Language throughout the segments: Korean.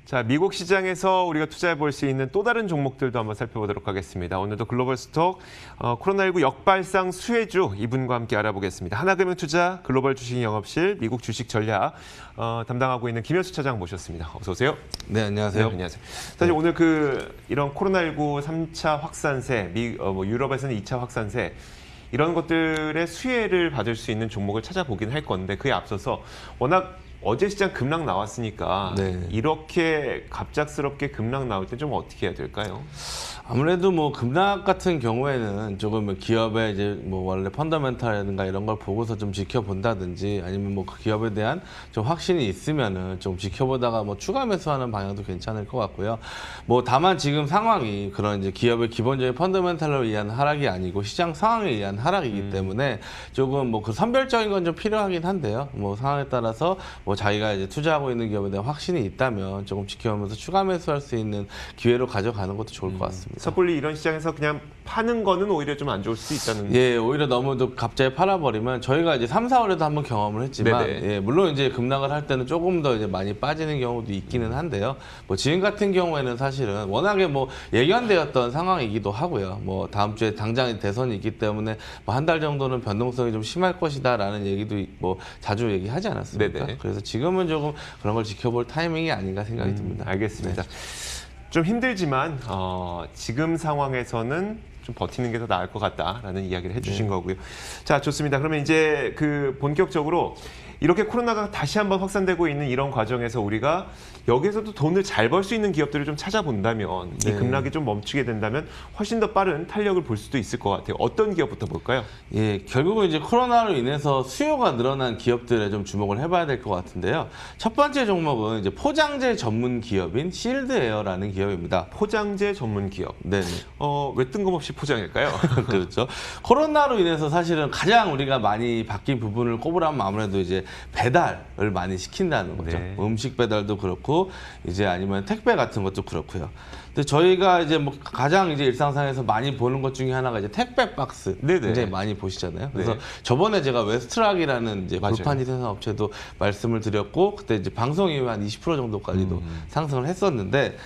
자, 미국 시장에서 우리가 투자해 볼 수 있는 또 다른 종목들도 한번 살펴보도록 하겠습니다. 오늘도 글로벌 스톡 코로나19 역발상 수혜주 이분과 함께 알아보겠습니다. 하나금융투자 글로벌 주식 영업실 미국 주식 전략 담당하고 있는 김현수 차장 모셨습니다. 어서 오세요. 네, 안녕하세요. 네, 안녕하세요. 사실 오늘 이런 코로나19 3차 확산세, 유럽에서는 2차 확산세 이런 것들의 수혜를 받을 수 있는 종목을 찾아보긴 할 건데 그에 앞서서 워낙 어제 시장 급락 나왔으니까 네. 이렇게 갑작스럽게 급락 나올 때 좀 어떻게 해야 될까요? 아무래도 뭐 급락 같은 경우에는 조금 기업의 이제 뭐 원래 펀더멘탈이라든가 이런 걸 보고서 좀 지켜본다든지 아니면 뭐 그 기업에 대한 좀 확신이 있으면은 좀 지켜보다가 뭐 추가 매수하는 방향도 괜찮을 것 같고요. 뭐 다만 지금 상황이 그런 이제 기업의 기본적인 펀더멘탈로 의한 하락이 아니고 시장 상황에 의한 하락이기 때문에 조금 뭐 그 선별적인 건 좀 필요하긴 한데요. 뭐 상황에 따라서 뭐 자기가 이제 투자하고 있는 기업에 대한 확신이 있다면 조금 지켜보면서 추가 매수할 수 있는 기회로 가져가는 것도 좋을 것 같습니다. 섣불리 이런 시장에서 그냥 파는 거는 오히려 좀 안 좋을 수 있다는. 예, 오히려 너무 갑자기 팔아버리면 저희가 이제 3, 4월에도 한번 경험을 했지만 네네. 예, 물론 이제 급락을 할 때는 조금 더 이제 많이 빠지는 경우도 있기는 한데요. 뭐 지금 같은 경우에는 사실은 워낙에 뭐 예견되었던 상황이기도 하고요. 뭐 다음 주에 당장 대선이 있기 때문에 뭐 한 달 정도는 변동성이 좀 심할 것이다라는 얘기도 뭐 자주 얘기하지 않았습니까? 네네. 그래서 지금은 조금 그런 걸 지켜볼 타이밍이 아닌가 생각이 듭니다. 알겠습니다. 네. 좀 힘들지만 지금 상황에서는 좀 버티는 게 더 나을 것 같다라는 이야기를 해주신 거고요. 자, 좋습니다. 그러면 이제 본격적으로 이렇게 코로나가 다시 한번 확산되고 있는 이런 과정에서 우리가 여기에서도 돈을 잘 벌 수 있는 기업들을 좀 찾아본다면 이 급락이 좀 멈추게 된다면 훨씬 더 빠른 탄력을 볼 수도 있을 것 같아요. 어떤 기업부터 볼까요? 예, 결국은 이제 코로나로 인해서 수요가 늘어난 기업들에 좀 주목을 해봐야 될 것 같은데요. 첫 번째 종목은 이제 포장재 전문 기업인 실드에어라는 기업입니다. 포장재 전문 기업. 네네. 왜 뜬금없이 포장일까요? 그렇죠. 코로나로 인해서 사실은 가장 우리가 많이 바뀐 부분을 꼽으라면 아무래도 이제 배달을 많이 시킨다는 거죠. 네. 음식 배달도 그렇고 이제 아니면 택배 같은 것도 그렇고요. 근데 저희가 이제 뭐 가장 이제 일상상에서 많이 보는 것 중에 하나가 이제 택배 박스 네네. 굉장히 많이 보시잖아요. 그래서 네. 저번에 제가 웨스트락이라는 이제 맞아요. 골판지 생산 업체도 말씀을 드렸고 그때 이제 방송 이후에 한 20% 정도까지도 상승을 했었는데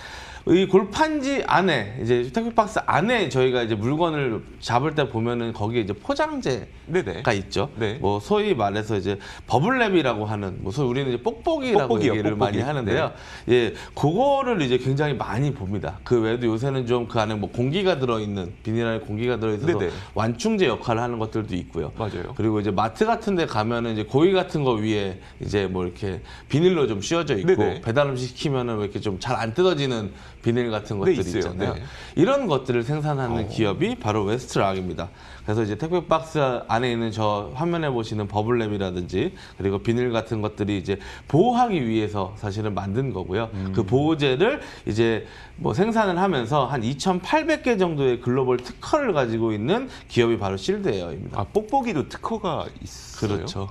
이 골판지 안에 이제 택배박스 안에 저희가 이제 물건을 잡을 때 보면은 거기에 이제 포장재가 네네. 있죠. 네. 뭐 소위 말해서 이제 버블랩이라고 하는 뭐 소위 우리는 이제 뽁뽁이라고 뽁뽁이요, 얘기를 뽁뽁이. 많이 하는데요. 예, 그거를 이제 굉장히 많이 봅니다. 그 외에도 요새는 좀 그 안에 뭐 공기가 들어있는 비닐 안에 공기가 들어있어서 네네. 완충제 역할을 하는 것들도 있고요. 맞아요. 그리고 이제 마트 같은데 가면은 이제 고기 같은 거 위에 이제 뭐 이렇게 비닐로 좀 씌워져 있고 네네. 배달 음식 시키면은 왜 이렇게 좀 잘 안 뜯어지는 비닐 같은 네, 것들이 있어요. 있잖아요. 네. 이런 것들을 생산하는 기업이 바로 웨스트락입니다. 그래서 이제 택배 박스 안에 있는 저 화면에 보시는 버블랩이라든지 그리고 비닐 같은 것들이 이제 보호하기 위해서 사실은 만든 거고요. 그 보호제를 이제 뭐 생산을 하면서 한 2,800개 정도의 글로벌 특허를 가지고 있는 기업이 바로 실드에어입니다. 아, 뽁뽁이도 특허가 있어요? 그렇죠.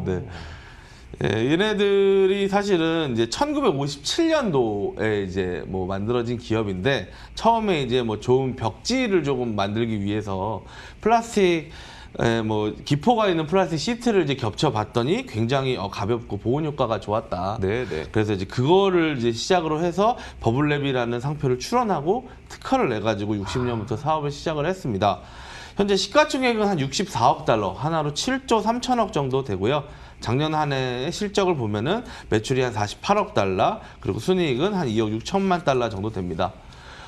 네. 예, 얘네들이 사실은 이제 1957년도에 이제 뭐 만들어진 기업인데 처음에 이제 뭐 좋은 벽지를 조금 만들기 위해서 플라스틱 뭐 기포가 있는 플라스틱 시트를 이제 겹쳐봤더니 굉장히 가볍고 보온 효과가 좋았다. 네네. 그래서 이제 그거를 이제 시작으로 해서 버블랩이라는 상표를 출원하고 특허를 내가지고 60년부터 사업을 시작을 했습니다. 현재 시가총액은 한 64억 달러, 하나로 7조 3천억 정도 되고요. 작년 한 해의 실적을 보면은 매출이 한 48억 달러, 그리고 순이익은 한 2억 6천만 달러 정도 됩니다.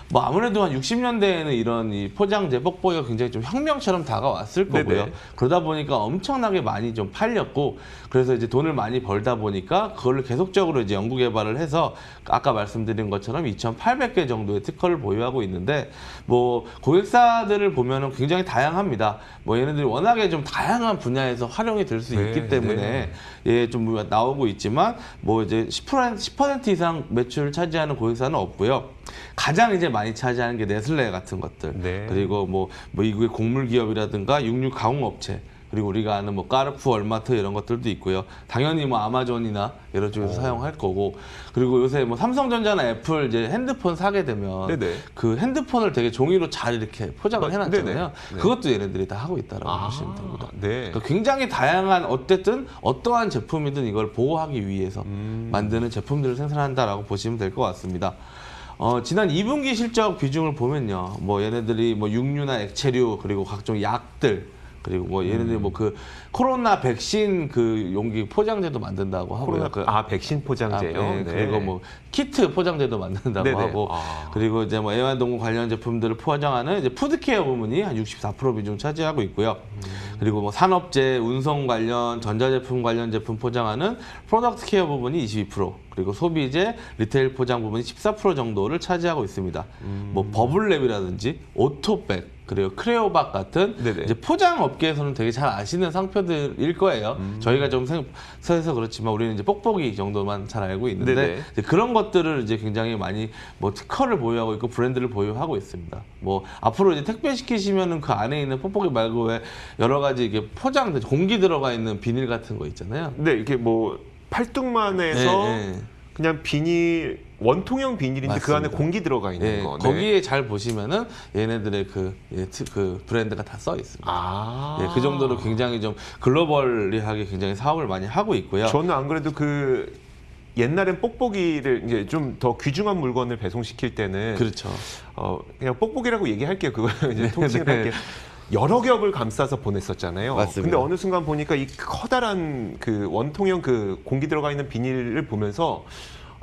뭐 아무래도 한 60년대에는 이런 이 포장재 뽁뽁이가 굉장히 좀 혁명처럼 다가왔을 거고요. 네네. 그러다 보니까 엄청나게 많이 좀 팔렸고, 그래서 이제 돈을 많이 벌다 보니까 그걸 계속적으로 이제 연구 개발을 해서 아까 말씀드린 것처럼 2,800개 정도의 특허를 보유하고 있는데, 뭐 고객사들을 보면은 굉장히 다양합니다. 뭐 얘네들이 워낙에 좀 다양한 분야에서 활용이 될 수 네, 있기 때문에 네. 예, 좀 나오고 있지만 뭐 이제 10% 이상 매출을 차지하는 고객사는 없고요. 가장 이제 많이 차지하는 게 네슬레 같은 것들. 네. 그리고 뭐 미국의 곡물 기업이라든가 육류 가공 업체. 그리고 우리가 아는 뭐 까르푸, 얼마트 이런 것들도 있고요. 당연히 뭐 아마존이나 이런 쪽에서 사용할 거고, 그리고 요새 뭐 삼성전자나 애플 이제 핸드폰 사게 되면 네네. 그 핸드폰을 되게 종이로 잘 이렇게 포장을 해놨잖아요. 네네. 네. 그것도 얘네들이 다 하고 있다라고 보시면 됩니다. 네. 그러니까 굉장히 다양한 어쨌든 어떠한 제품이든 이걸 보호하기 위해서 만드는 제품들을 생산한다라고 보시면 될 것 같습니다. 지난 2분기 실적 비중을 보면요, 뭐 얘네들이 뭐 육류나 액체류 그리고 각종 약들 그리고 뭐 얘네들이 뭐 그 코로나 백신 그 용기 포장재도 만든다고 하고요. 백신 포장재요. 네. 그리고 뭐 키트 포장재도 만든다고 네네. 하고, 그리고 이제 뭐 애완동물 관련 제품들을 포장하는 이제 푸드케어 부문이 한 64% 비중 차지하고 있고요. 그리고 뭐 산업재, 운송 관련, 전자제품 관련 제품 포장하는 프로덕트 케어 부분이 22%, 그리고 소비재, 리테일 포장 부분이 14% 정도를 차지하고 있습니다. 뭐 버블랩이라든지 오토백, 그리고 크레오박 같은 네네. 이제 포장 업계에서는 되게 잘 아시는 상표들일 거예요. 저희가 좀 서해서 그렇지만 우리는 이제 뽁뽁이 정도만 잘 알고 있는데, 네네. 이제 그런 것들을 이제 굉장히 많이 뭐 특허를 보유하고 있고 브랜드를 보유하고 있습니다. 뭐 앞으로 이제 택배 시키시면은 그 안에 있는 뽁뽁이 말고 왜 여러 가지 이게 포장 공기 들어가 있는 비닐 같은 거 있잖아요. 네, 이게 뭐 팔뚝만에서 네. 그냥 비닐, 원통형 비닐인데 그 안에 맞습니다. 공기 들어가 있는 예, 거. 네. 거기에 잘 보시면은 얘네들의 그 브랜드가 다 써 있습니다. 예, 그 정도로 굉장히 좀 글로벌리하게 굉장히 사업을 많이 하고 있고요. 저는 안 그래도 그 옛날엔 뽁뽁이를 이제 좀 더 귀중한 물건을 배송시킬 때는 그렇죠. 그냥 뽁뽁이라고 얘기할게요. 그거 이제 통칭을 할게요. 여러 겹을 감싸서 보냈었잖아요. 맞습니다. 근데 어느 순간 보니까 이 커다란 그 원통형 그 공기 들어가 있는 비닐을 보면서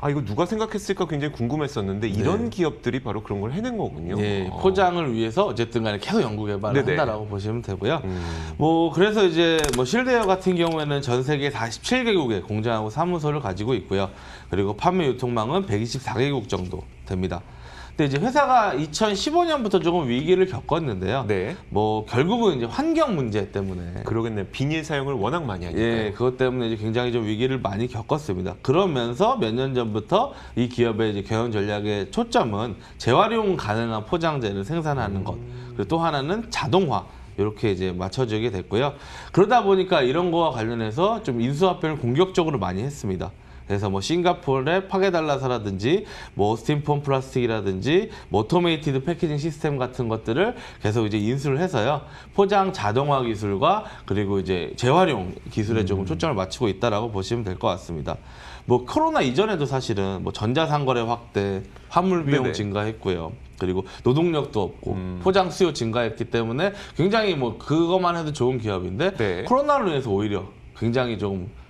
이거 누가 생각했을까 굉장히 궁금했었는데 이런 기업들이 바로 그런 걸 해낸 거군요. 예, 포장을 위해서 어쨌든 간에 계속 연구 개발을 네네. 한다라고 보시면 되고요. 뭐 그래서 이제 뭐 실드웨어 같은 경우에는 전 세계 47개국의 공장하고 사무소를 가지고 있고요. 그리고 판매 유통망은 124개국 정도 됩니다. 근데 이제 회사가 2015년부터 조금 위기를 겪었는데요. 네. 뭐 결국은 이제 환경 문제 때문에 그러겠네요. 비닐 사용을 워낙 많이 하니까요. 예, 그것 때문에 이제 굉장히 좀 위기를 많이 겪었습니다. 그러면서 몇 년 전부터 이 기업의 이제 경영 전략의 초점은 재활용 가능한 포장재를 생산하는 것, 그리고 또 하나는 자동화. 이렇게 이제 맞춰지게 됐고요. 그러다 보니까 이런 거와 관련해서 좀 인수합병을 공격적으로 많이 했습니다. 그래서 뭐 싱가포르의 파게달라사라든지 뭐 오스틴폰 플라스틱이라든지 뭐 오토메이티드 패키징 시스템 같은 것들을 계속 이제 인수를 해서요. 포장 자동화 기술과 그리고 이제 재활용 기술에 조금 초점을 맞추고 있다라고 보시면 될 것 같습니다. 뭐 코로나 이전에도 사실은 뭐 전자상거래 확대, 화물 비용 네네. 증가했고요. 그리고 노동력도 없고 포장 수요 증가했기 때문에 굉장히 뭐 그것만 해도 좋은 기업인데 네. 코로나로 인해서 오히려 굉장히 좀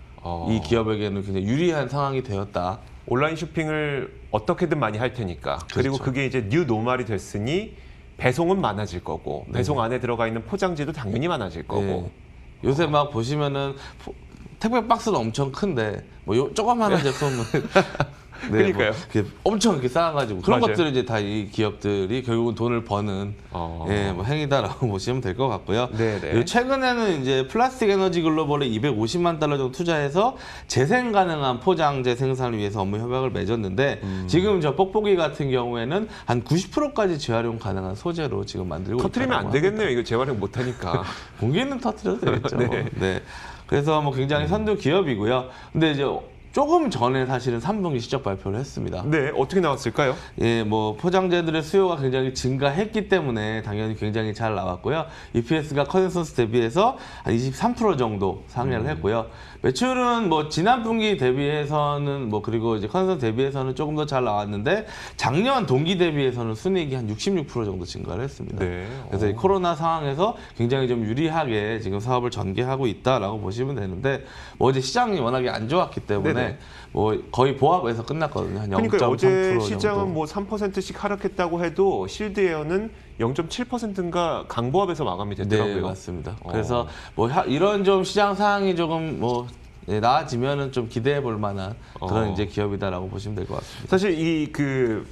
이 기업에게는 굉장히 유리한 상황이 되었다. 온라인 쇼핑을 어떻게든 많이 할 테니까. 그리고 그렇죠. 그게 이제 뉴 노멀이 됐으니 배송은 많아질 거고 배송 안에 들어가 있는 포장지도 당연히 많아질 거고. 예. 요새 막 보시면은 택배 박스는 엄청 큰데 뭐 조그마한 제품은 그러니까요. 뭐 이렇게 엄청 이렇게 쌓아가지고 그런 맞아요. 것들을 이제 다 이 기업들이 결국은 돈을 버는 뭐 행위다라고 보시면 될 것 같고요. 네네. 그리고 최근에는 이제 플라스틱 에너지 글로벌에 250만 달러 정도 투자해서 재생 가능한 포장재 생산을 위해서 업무 협약을 맺었는데 지금 저 뽁뽁이 같은 경우에는 한 90%까지 재활용 가능한 소재로 지금 만들고 터트리면 안 있다고 되겠네요. 이거 재활용 못 하니까. 공기는 터트려도 되겠죠. 네. 네. 그래서 뭐 굉장히 선두 기업이고요. 근데 이제 조금 전에 사실은 3분기 실적 발표를 했습니다. 네, 어떻게 나왔을까요? 예, 뭐 포장재들의 수요가 굉장히 증가했기 때문에 당연히 굉장히 잘 나왔고요. EPS가 컨센서스 대비해서 한 23% 정도 상회를 했고요. 매출은 뭐 지난 분기 대비해서는 뭐 그리고 이제 컨센서스 대비해서는 조금 더 잘 나왔는데 작년 동기 대비해서는 순이익이 한 66% 정도 증가를 했습니다. 네. 그래서 이 코로나 상황에서 굉장히 좀 유리하게 지금 사업을 전개하고 있다라고 보시면 되는데 뭐 어제 시장이 워낙에 안 좋았기 때문에 네네. 뭐 거의 보합에서 끝났거든요. 한 0.3% 그러니까 어제 정도. 시장은 뭐 3%씩 하락했다고 해도 실드에어는 0.7%인가 강보합에서 마감이 됐더라고요. 네, 맞습니다. 그래서 뭐 이런 좀 시장 상황이 조금 뭐 나아지면은 좀 기대해 볼 만한 그런 이제 기업이다라고 보시면 될 것 같습니다. 사실 이 그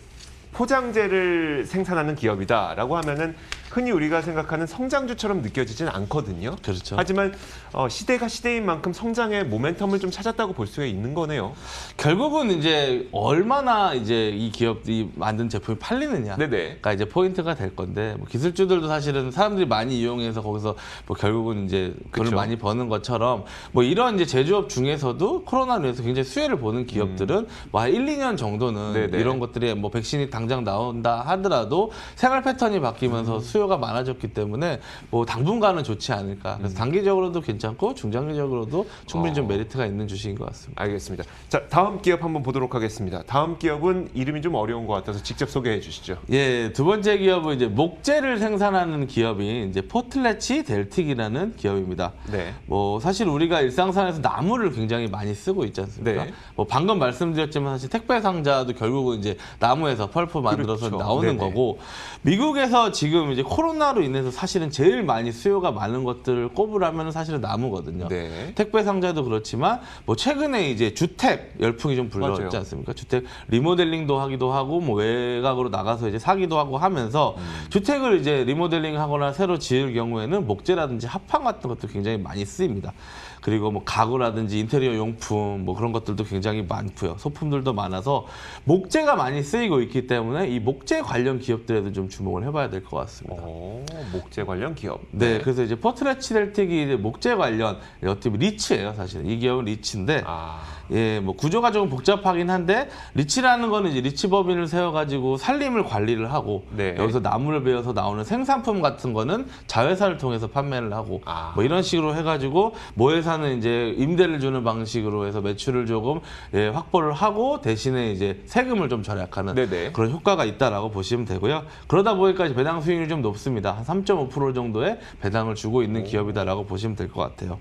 포장재를 생산하는 기업이다라고 하면은 흔히 우리가 생각하는 성장주처럼 느껴지진 않거든요. 그렇죠. 하지만 시대가 시대인 만큼 성장의 모멘텀을 좀 찾았다고 볼 수가 있는 거네요. 결국은 이제 얼마나 이제 이 기업이 만든 제품이 팔리느냐가 네네. 이제 포인트가 될 건데 뭐 기술주들도 사실은 사람들이 많이 이용해서 거기서 뭐 결국은 이제 돈을 그쵸. 많이 버는 것처럼 뭐 이런 이제 제조업 중에서도 코로나로 인해서 굉장히 수혜를 보는 기업들은 뭐 한 1, 2년 정도는 네네. 이런 것들이 뭐 백신이 당장 나온다 하더라도 생활 패턴이 바뀌면서 수요가 많아졌기 때문에 뭐 당분간은 좋지 않을까. 그래서 단기적으로도 괜찮고 중장기적으로도 충분히 좀 메리트가 있는 주식인 것 같습니다. 알겠습니다. 자, 다음 기업 한번 보도록 하겠습니다. 다음 기업은 이름이 좀 어려운 것 같아서 직접 소개해 주시죠. 예, 두 번째 기업은 이제 목재를 생산하는 기업인 이제 포틀레치 델틱이라는 기업입니다. 네. 뭐 사실 우리가 일상생활에서 나무를 굉장히 많이 쓰고 있지 않습니까? 네. 뭐 방금 말씀드렸지만 사실 택배 상자도 결국은 이제 나무에서 펄프 만들어서 그렇죠. 나오는 네네. 거고 미국에서 지금 이제 코로나로 인해서 사실은 제일 많이 수요가 많은 것들을 꼽으라면 사실은 나무거든요. 네. 택배 상자도 그렇지만 뭐 최근에 이제 주택 열풍이 좀 불러왔지 맞아요. 않습니까? 주택 리모델링도 하기도 하고 뭐 외곽으로 나가서 이제 사기도 하고 하면서 주택을 이제 리모델링하거나 새로 지을 경우에는 목재라든지 합판 같은 것도 굉장히 많이 쓰입니다. 그리고 뭐 가구라든지 인테리어 용품 뭐 그런 것들도 굉장히 많고요. 소품들도 많아서 목재가 많이 쓰이고 있기 때문에 이 목재 관련 기업들에도 좀 주목을 해봐야 될 것 같습니다. 목재 관련 기업. 네, 그래서 이제 포트레치 델틱이 이제 목재 관련 어떻게 보면 리츠예요, 사실은. 이 기업은 리츠인데, 예, 뭐 구조가 조금 복잡하긴 한데 리츠라는 거는 이제 리츠 법인을 세워가지고 산림을 관리를 하고 네. 여기서 나무를 베어서 나오는 생산품 같은 거는 자회사를 통해서 판매를 하고 뭐 이런 식으로 해가지고 모회사는 이제 임대를 주는 방식으로 해서 매출을 조금 예, 확보를 하고 대신에 이제 세금을 좀 절약하는 네네. 그런 효과가 있다라고 보시면 되고요. 그러다 보니까 이제 배당 수익률이 좀 높습니다. 한 3.5% 정도의 배당을 주고 있는 기업이다라고 보시면 될 것 같아요.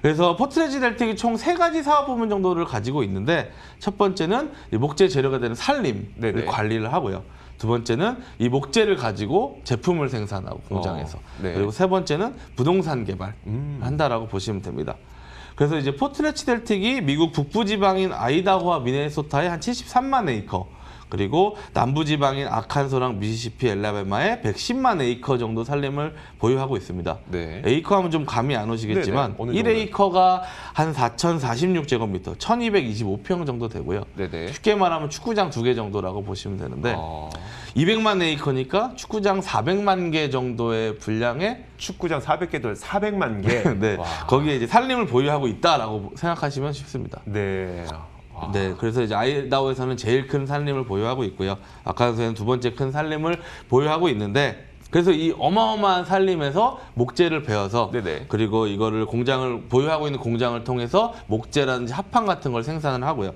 그래서 포트레치 델틱이 총 3가지 사업 부문 정도를 가지고 있는데 첫 번째는 이 목재 재료가 되는 산림을 네네. 관리를 하고요. 두 번째는 이 목재를 가지고 제품을 생산하고 공장에서 네. 그리고 세 번째는 부동산 개발 한다라고 보시면 됩니다. 그래서 이제 포트레치 델틱이 미국 북부지방인 아이다호와 미네소타의 한 73만 에이커 그리고 남부지방인 아칸소랑 미시시피, 엘라베마의 110만 에이커 정도 산림을 보유하고 있습니다. 네. 에이커 하면 좀 감이 안 오시겠지만 네네. 어느 1에이커가 한 4,046제곱미터, 1,225평 정도 되고요. 네네. 쉽게 말하면 축구장 2개 정도라고 보시면 되는데 200만 에이커니까 축구장 400만 개 정도의 분량의 축구장 400개들 400만 개. 네, 거기에 이제 산림을 보유하고 있다라고 생각하시면 쉽습니다. 네. 네, 그래서 이제 아이다호에서는 제일 큰 산림을 보유하고 있고요. 아칸소에는 두 번째 큰 산림을 보유하고 있는데, 그래서 이 어마어마한 산림에서 목재를 베어서 네네. 그리고 이거를 공장을 보유하고 있는 공장을 통해서 목재라든지 합판 같은 걸 생산을 하고요.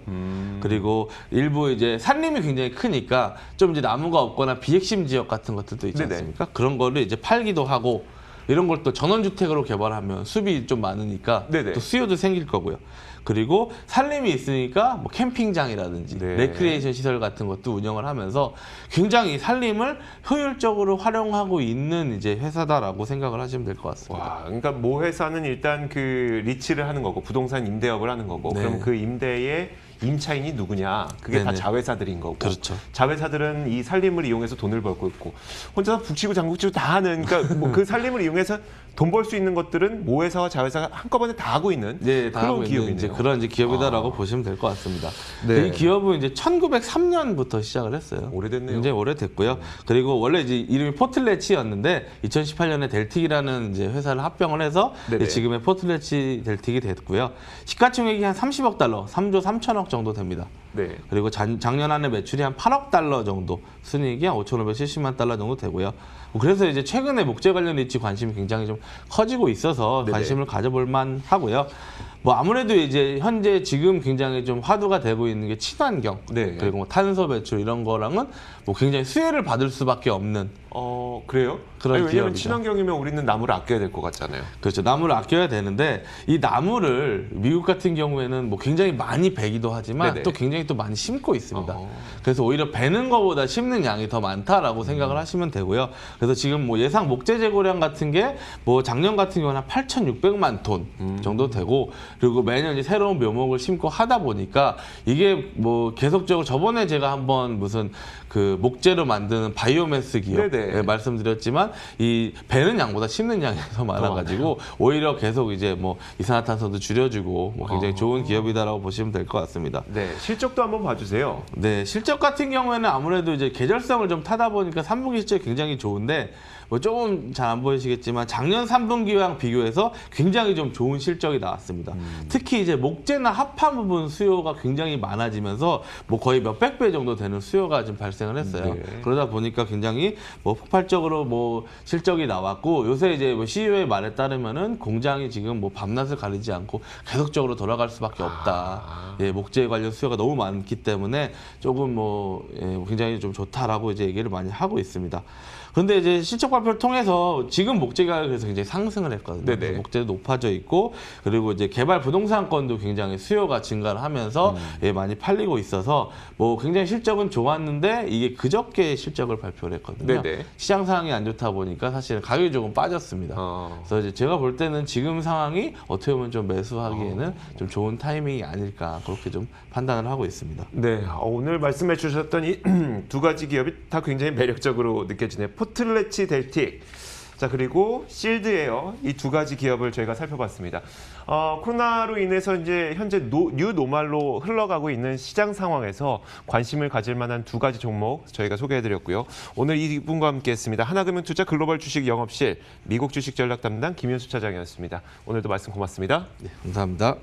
그리고 일부 이제 산림이 굉장히 크니까 좀 이제 나무가 없거나 비핵심 지역 같은 것들도 있지 네네. 않습니까? 그런 거를 이제 팔기도 하고 이런 걸 또 전원주택으로 개발하면 수입이 좀 많으니까 네네. 또 수요도 생길 거고요. 그리고 산림이 있으니까 뭐 캠핑장이라든지 네. 레크리에이션 시설 같은 것도 운영을 하면서 굉장히 산림을 효율적으로 활용하고 있는 이제 회사다라고 생각을 하시면 될 것 같습니다. 와, 그러니까 모 회사는 일단 그 리츠를 하는 거고 부동산 임대업을 하는 거고 네. 그럼 그 임대의 임차인이 누구냐? 그게 다 네네. 자회사들인 거고. 그렇죠. 자회사들은 이 산림을 이용해서 돈을 벌고 있고 혼자서 북치고 장구치고 다 하는 그러니까 뭐 그 산림을 이용해서 돈 벌 수 있는 것들은 모 회사와 자회사가 한꺼번에 다 하고 있는 네, 다 그런 하고 있는 기업이네요. 이제 그런 이제 기업이다라고 보시면 될 것 같습니다. 네. 이 기업은 이제 1903년부터 시작을 했어요. 오래됐네요. 굉장히 오래됐고요. 그리고 원래 이제 이름이 포틀레치였는데 2018년에 델틱이라는 이제 회사를 합병을 해서 네네. 지금의 포틀레치 델틱이 됐고요. 시가총액이 한 30억 달러, 3조 3천억 정도 됩니다. 네. 그리고 작년 안에 매출이 한 8억 달러 정도, 순이익이 한 5,570만 달러 정도 되고요. 그래서 이제 최근에 목재 관련 리츠 관심이 굉장히 좀 커지고 있어서 네네. 관심을 가져볼 만 하고요. 뭐 아무래도 이제 현재 지금 굉장히 좀 화두가 되고 있는 게 친환경, 네. 그리고 뭐 탄소 배출 이런 거랑은 뭐 굉장히 수혜를 받을 수밖에 없는 그래요? 그런 아니, 왜냐면 기업이죠. 친환경이면 우리는 나무를 아껴야 될 것 같잖아요. 그렇죠. 나무를 아껴야 되는데 이 나무를 미국 같은 경우에는 뭐 굉장히 많이 베기도 하지만 네네. 또 굉장히 또 많이 심고 있습니다. 그래서 오히려 베는 것보다 심는 양이 더 많다라고 생각을 하시면 되고요. 그래서 지금 뭐 예상 목재 재고량 같은 게 뭐 작년 같은 경우는 한 8,600만 톤 정도 되고 그리고 매년 이제 새로운 묘목을 심고 하다 보니까 이게 뭐 계속적으로 저번에 제가 한번 무슨 그 목재로 만드는 바이오매스 기업 네네. 말씀드렸지만 이 베는 양보다 심는 양이 더 많아가지고 오히려 계속 이제 뭐 이산화탄소도 줄여주고 뭐 굉장히 좋은 기업이다라고 보시면 될 것 같습니다. 네, 실적도 한번 봐주세요. 네, 실적 같은 경우에는 아무래도 이제 계절성을 좀 타다 보니까 3분기 실적이 굉장히 좋은데 뭐 조금 잘 안 보이시겠지만 작년 3분기와 비교해서 굉장히 좀 좋은 실적이 나왔습니다. 특히 이제 목재나 합판 부분 수요가 굉장히 많아지면서 뭐 거의 몇백 배 정도 되는 수요가 좀 발생을 했어요. 네. 그러다 보니까 굉장히 뭐 폭발적으로 뭐 실적이 나왔고 요새 이제 뭐 CEO의 말에 따르면은 공장이 지금 뭐 밤낮을 가리지 않고 계속적으로 돌아갈 수밖에 없다. 예, 목재 관련 수요가 너무 많기 때문에 조금 뭐 예, 굉장히 좀 좋다라고 이제 얘기를 많이 하고 있습니다. 그런데 이제 실적 발표를 통해서 지금 목재 가격이 그래서 굉장히 상승을 했거든요. 네네. 그래서 목재도 높아져 있고 그리고 이제 개발 부동산권도 굉장히 수요가 증가를 하면서 예, 많이 팔리고 있어서 뭐 굉장히 실적은 좋았는데 이게 그저께 실적을 발표를 했거든요. 네네. 시장 상황이 안 좋다 보니까 사실은 가격이 조금 빠졌습니다. 그래서 이제 제가 볼 때는 지금 상황이 어떻게 보면 좀 매수하기에는 좀 좋은 타이밍이 아닐까 그렇게 좀 판단을 하고 있습니다. 네, 오늘 말씀해 주셨던 이 두 가지 기업이 다 굉장히 매력적으로 느껴지네요. 포틀레치 델틱, 자 그리고 실드에어 이 두 가지 기업을 저희가 살펴봤습니다. 코로나로 인해서 이제 현재 뉴 노멀로 흘러가고 있는 시장 상황에서 관심을 가질 만한 두 가지 종목 저희가 소개해드렸고요. 오늘 이분과 함께했습니다. 하나금융투자 글로벌 주식 영업실 미국 주식 전략 담당 김현수 차장이었습니다. 오늘도 말씀 고맙습니다. 네, 감사합니다.